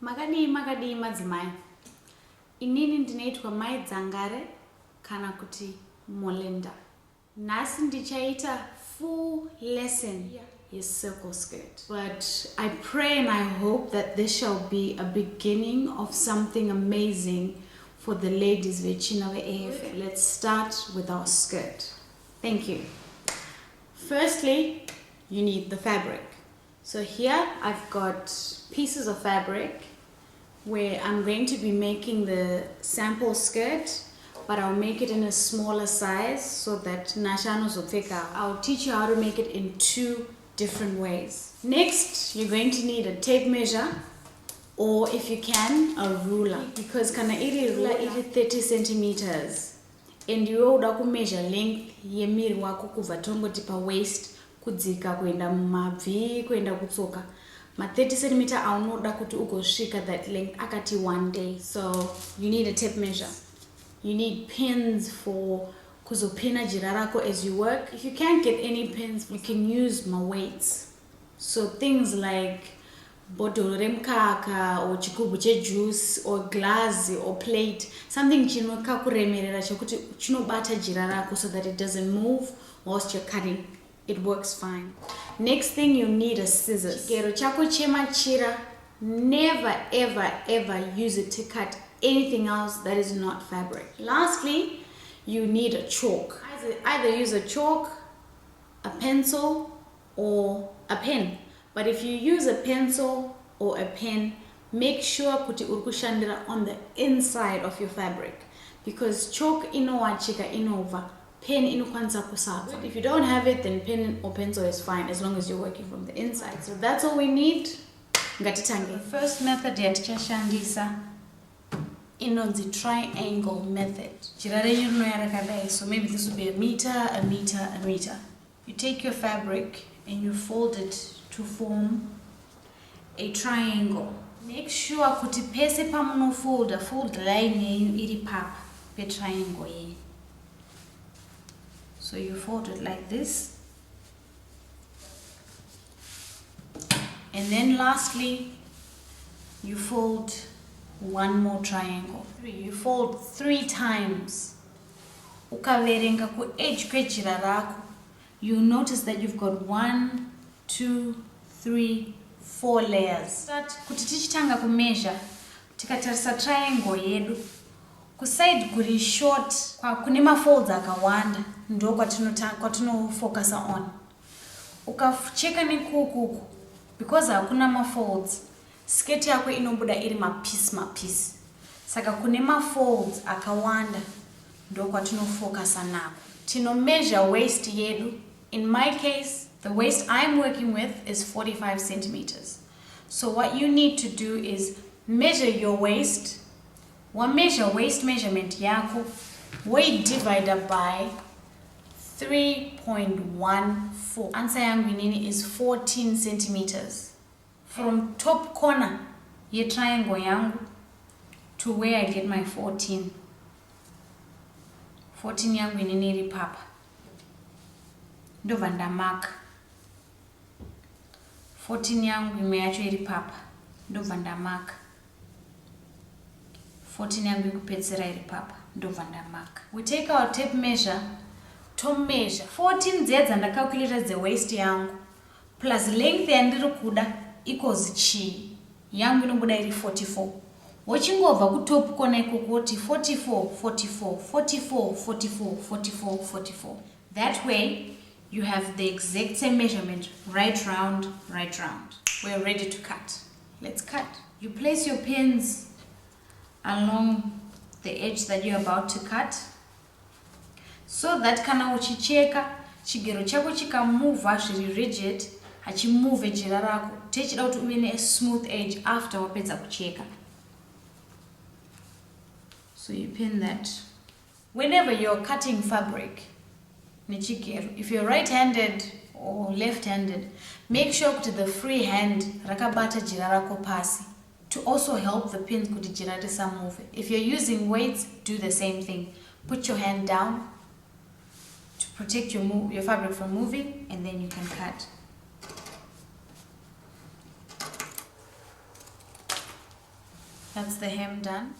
Makadi madzimai. Inini ndinoitwa Mai Dzangare kana kuti Molinda. Nhasi ndichaita full lesson circle skirt. But I pray and I hope that this shall be a beginning of something amazing for the ladies vechina veAF. Let's start with our skirt. Thank you. Firstly, you need the fabric. So here I've got pieces of fabric where I'm going to be making the sample skirt, but I'll make it in a smaller size so that Nashano Zopeka. I'll teach you how to make it in 2 different ways. Next, you're going to need a tape measure, or if you can, a ruler, because kana iri ruler iri 30 centimeters, and you would measure length yemiri wako kuva tongoti pa waist kudzika kuenda mumabvi kuenda kutsoka. Ma 30 centimeter aunoda kuti ugosvika that length akati one day. So you need a tape measure. You need pins for kuzopina jira rako as you work. If you can't get any pins, you can use my weights. So things like bottle remkaka or chikubu che juice or glass or plate, something chinoka kuremerera chokuti chinobata jira rako so that it doesn't move whilst you're cutting. It works fine. Next thing, you need a scissors. Chigero chako chema chira, never ever use it to cut anything else that is not fabric. Lastly, you need a chalk. Either use a chalk, a pencil, or a pen. But if you use a pencil or a pen, make sure kuti urkushandira on the inside of your fabric, because chalk inowachika inova, pen inokwanisa kusatsa. If you don't have it, then pen or pencil is fine as long as you're working from the inside. So that's all we need. Ngatitange. The first method yatichashandisa inonzi triangle method. So maybe this would be a meter, a meter, a meter. You take your fabric and you fold it to form a triangle. Make sure kuti pese pamuno fold line yenyu iri papa pe triangle yenyu. So you fold it like this. And then lastly, you fold one more triangle. You fold 3 times. Ukaverenga ku edge kwejira rako. You notice that you've got 1, 2, 3, 4 layers. Start kuti tichitanga ku measure. Tikatarisa triangle yedu. Ku side kuri short kwa kune ma folds akawanda ndo kwatino focus on. Ukacheka nekuku because hakuna ma folds, skirt yako inobuda iri ma piece. Saka kune ma folds akawanda ndo kwatino focus napo. Tino measure waist yedu. In my case, the waist I'm working with is 45 centimeters. So what you need to do is measure your waist. One measure waist measurement yako, weight divided by 3.14. Answer yangu inini is 14 centimeters. From top corner ye triangle yangu to where I get my 14. 14 yangu inini iri papa. Ndo vanda mark. 14 yangu imeacho iri papa. Ndo vanda mark. 14 yangu ikupedzera iri papa. Ndo vanda mark. We take our tape measure to measure 14 dzedza ndacalculate the waist yangu plus length yandiri kuda equals chi yangu inobuda iri 44. Wachingobva ku top kona ikokoti 44 44 44 44 44 44. That way you have the exact same measurement, right round, right round. We're ready to cut. Let's cut. You place your pins along the edge that you're about to cut, so that kana uchicheka chigero chako chikamove zviri rigid hachimove jira rako techida kuti uve ne smooth edge after wapedza kucheka. So you pin that. Whenever you're cutting fabric nechigero, if you're right-handed or left-handed, make sure kuti the free hand rakabata jira rako pasi to also help the pins kuti jira move. If you're using weights, do the same thing. Put your hand down to protect your fabric from moving, and then you can cut. That's the hem done.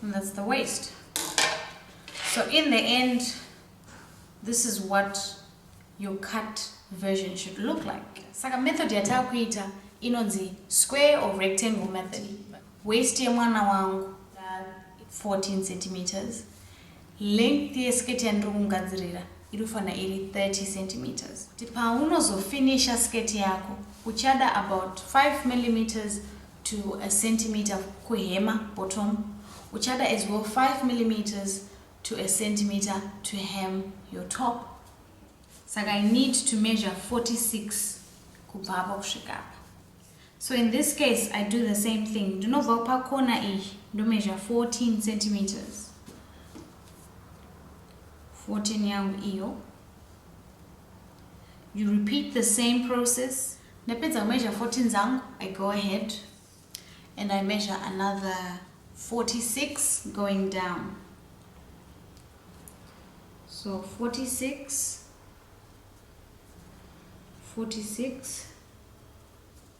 And that's the waist. So in the end, this is what your cut version should look like. Saka method yatakuita inonzi square or rectangle method. Waist ya mwana wangu 14 centimeters. Length ya sketi yandrukungadzirira irufana iri 30 centimeters. Paunozofinisha sketi yako uchada about 5 millimeters to a centimeter kuhema bottom. Uchada as well 5 millimeters to a centimeter to hem your top. So I need to measure 46 kubaba kushikapa. So in this case, I do the same thing. Do not pa corner do measure 14 centimeters. 14 yangu iyo. You repeat the same process. Depends on measure 14 zangu, I go ahead and I measure another 46 going down. So 46.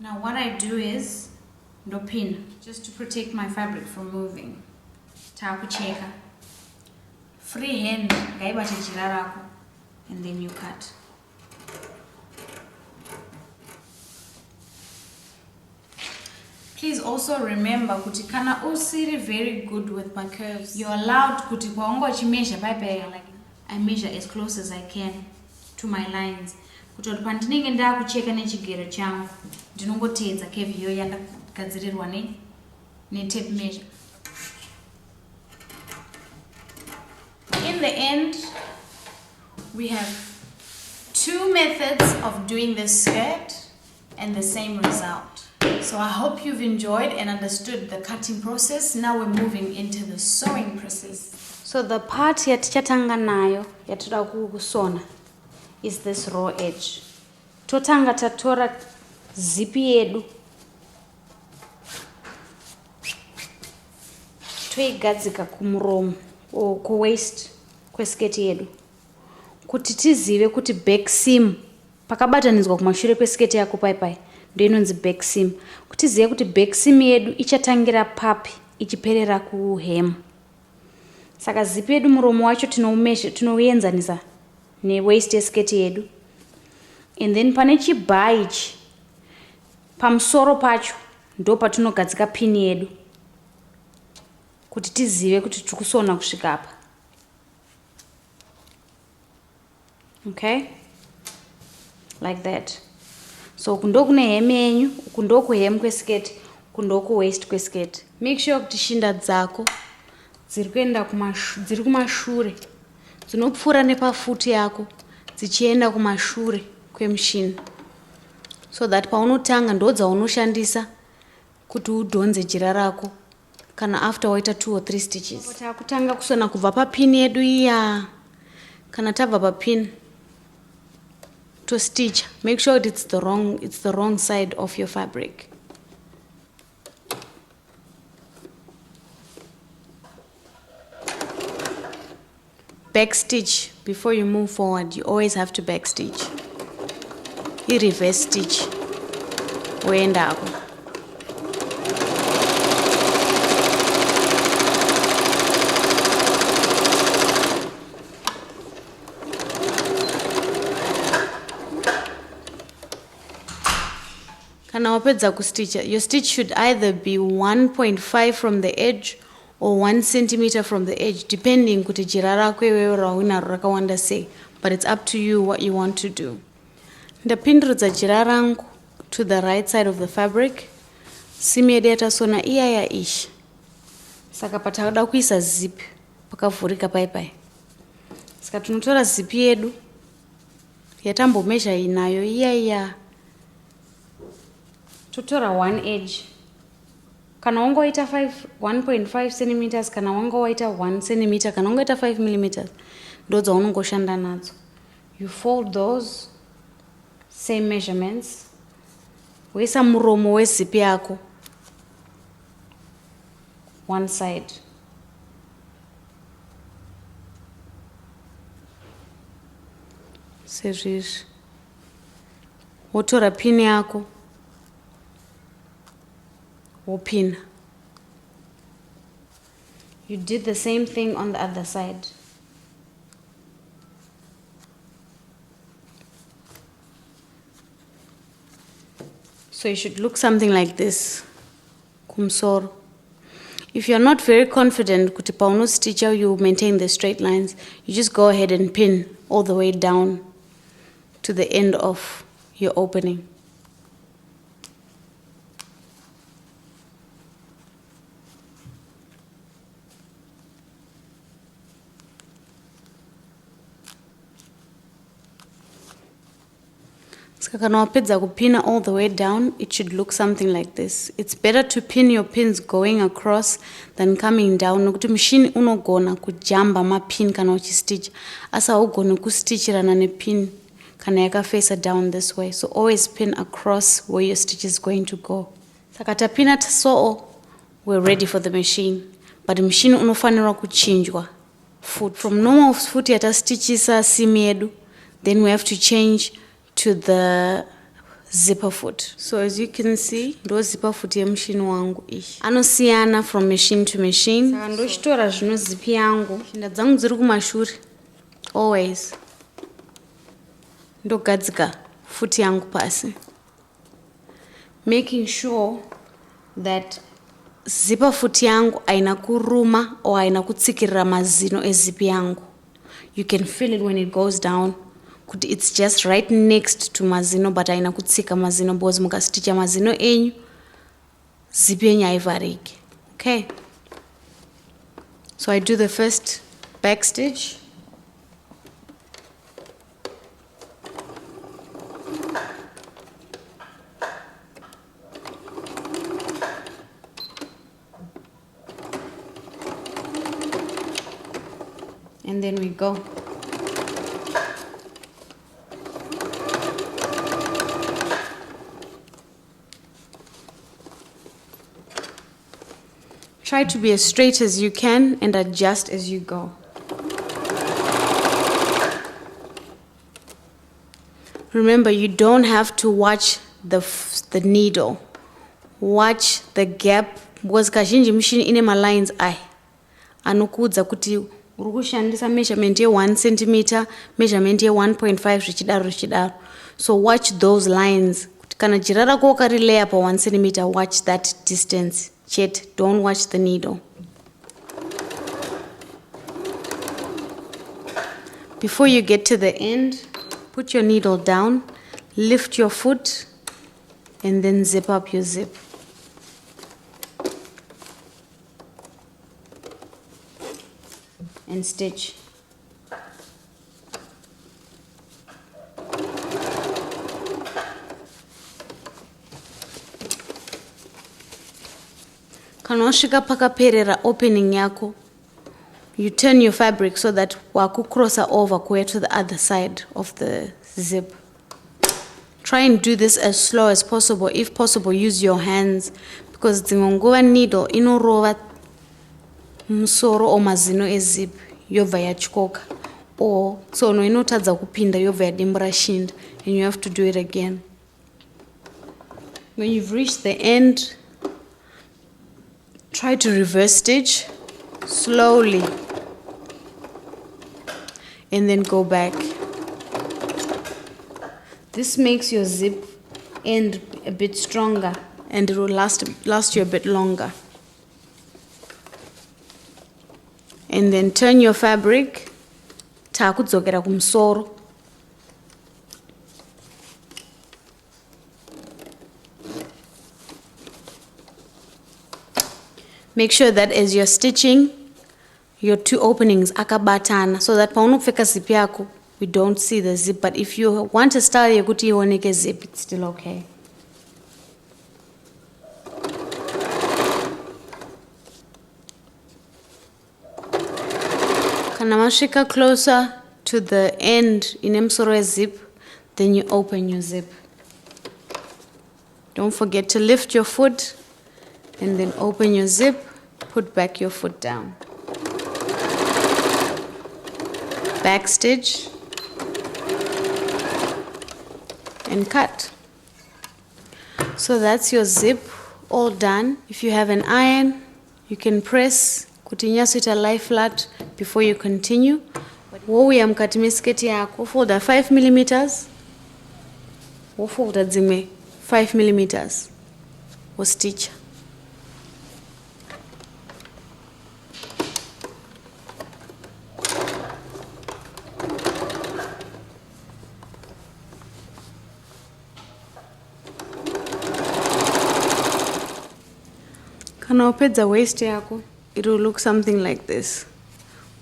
Now what I do is no pin, just to protect my fabric from moving. Takucheka. Free hand, gaibate jirarako, and then you cut. Please also remember kuti kana usiri very good with my curves, you're allowed kuti kwaongo measure like I measure as close as I can to my lines. Kuti pandinenge ndakucheka nechigero changu ndinongoteedza curve iyo yandagadzirirwa ne tape measure. In the end, we have two methods of doing this skirt and the same result. So I hope you've enjoyed and understood the cutting process. Now we're moving into the sewing process. So the part yatichatanga nayo yatoda kusona is this raw edge. Totanga tatora zipi yedu toigadzika kumuromo o ku waist kwesketi yedu kuti tizive kuti back seam pakabatanidzwa kumashure kwesketi yako pai ndio inonzi back seam. Kuti zive kuti back seam yedu ichatangira papi ichiperera ku hem. Saka zipi yedu muromo wacho tinouyenzanisa ne waist yesketi yedu. And then pane chibha ichi pamusoro pacho ndo patinogadzika pin yedu kuti tizive kuti tikusona kusvika apa. Okay, like that. So kundo kune hem yenyu, kundo ku hem kwesketi, kundo ku waist kwesketi. Make sure kuti shinda dzako dziri kumashure dzinopfuura nepafuti yako dzichienda kumashure kwemushini, so that paunotanga ndo dzaunoshandisa kuti udhonze jira rako kana after waita 2 or 3 stitches. Takutanga kusona kubva papin yedu iya. Kana tabva papin to stitch, make sure it's the wrong side of your fabric. Back stitch before you move forward. You always have to back stitch. Reverse stitch. Uendako. Kana wapedza kustitch, your stitch should either be 1.5 from the edge or 1 centimeter from the edge, depending kuti jira rako iwewe raunaro rakawanda sei, but it's up to you what you want to do. Ndapindurudza jira rangu to the right side of the fabric. Seam yedu yatasona iya ishi. Saka patauda kuisa zip pakavhurika pai. Saka tunotora zip yedu yatambo measure inayo iya. Tutora one edge. Kana wango waita 1.5 centimeters, kana wango waita 1 centimeter, kana wango waita 5 millimeters. Ndoza unongoshanda nazo. You fold those same measurements. Wesa muromo wesipi yako one side. Seriri. Wotora pin yako. Wopina. You did the same thing on the other side. So it should look something like this. Kumsoro. If you're not very confident kuti pauno stitch how you maintain the straight lines, you just go ahead and pin all the way down to the end of your opening. Kana wapedza kupina all the way down, it should look something like this. It's better to pin your pins going across than coming down. Nokuti machine unogona kujamba ma pin kana uchistitch. Asa ugona kustitchirana ne pin kana yakafesa down this way. So always pin across where your stitch is going to go. Sakata pina tasoo, we're ready for the machine. But the machine unofanira kuchinjwa foot. From normal foot yata stitchisa simiedu, then we have to change to the zipper foot. So as you can see, ndo zipper foot ya machine wangu ishi. Anosiana from machine to machine. Saka ndo chitora zvino zipi yangu. Shinda dzangu dziri kumashuri. Always. Ndo gadzika foot yangu pasi. Making sure that zipper foot yangu aina kuruma or aina kutsikirira mazino ezipi yangu. You can feel it when it goes down. It's just right next to mazino, but aina kutsika mazino because mukastitcha mazino enyu zipi yenyu haivariki. Okay, so I do the first back stitch. And then we go. Try to be as straight as you can and adjust as you go. Remember, you don't have to watch the needle. Watch the gap. Because kazhinji machine ine ma lines anokudza kuti uri kushandisa measurement ye 1 cm, measurement ye 1.5 zvichidaro. So watch those lines. Kana jira rako ukarileya pa 1 cm, watch that distance. Yet, don't watch the needle. Before you get to the end, put your needle down, lift your foot, and then zip up your zip. And stitch. Kana wasvika pakaperera opening yako, you turn your fabric so that wakucrosser over kuya to the other side of the zip. Try and do this as slow as possible. If possible, use your hands because the ngova needle inorova musoro o mazino ezip yobva yachikoka or tsono inotadza kupinda yobva yadimbura shinda, and you have to do it again. When you've reached the end, try to reverse stitch slowly and then go back. This makes your zip end a bit stronger and it will last you a bit longer. And then turn your fabric takudzokera kumusoro. Make sure that as you're stitching, your two openings akabatana so that paunopfeka zip yako, we don't see the zip. But if you want a style yekuti ioneke zip, it's still okay. Kana masvika closer to the end in emsoro zip, then you open your zip. Don't forget to lift your foot and then open your zip, put back your foot down. Back stitch. and cut. So that's your zip all done. If you have an iron, you can press kuti nyaswita lie flat before you continue. Wowe amkatime sketi yako folder 5 millimeters, wofolda dzimwe 5 millimeters, wo stitch. Kana upedza waist yako, it will look something like this,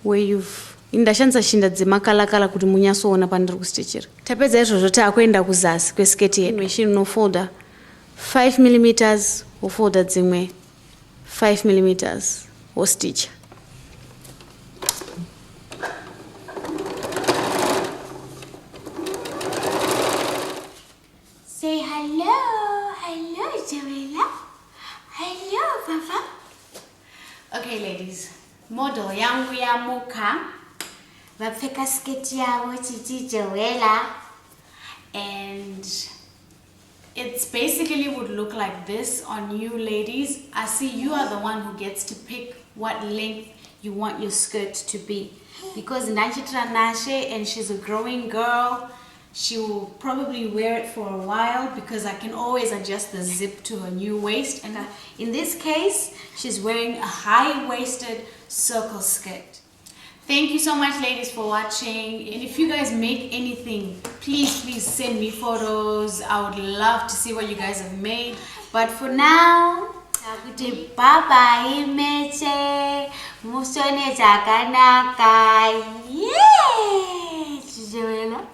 where you've indashandisa shinda dzemakalakala kuti munyasoona pandiri kustitchira. Tapedza izvozvo taakuenda kuzasi kwesketi yedu. Machine unofolda 5 millimeters, wofolda dzimwe 5 millimeters, wostitcha. Say hello, Joella. Hello, Papa. Okay, ladies, model yangu ya muka. Vapfeka sketi yavo chichi Joella. And it's basically would look like this on you ladies. I see you are the one who gets to pick what length you want your skirt to be. Because Nanchitra Nashe, and she's a growing girl, she will probably wear it for a while because I can always adjust the zip to her new waist. And in this case, she's wearing a high-waisted circle skirt. Thank you so much, ladies, for watching. And if you guys make anything, please send me photos. I would love to see what you guys have made. But for now, bye-bye, Meche. Musone zakanaka. Yeah! Joella.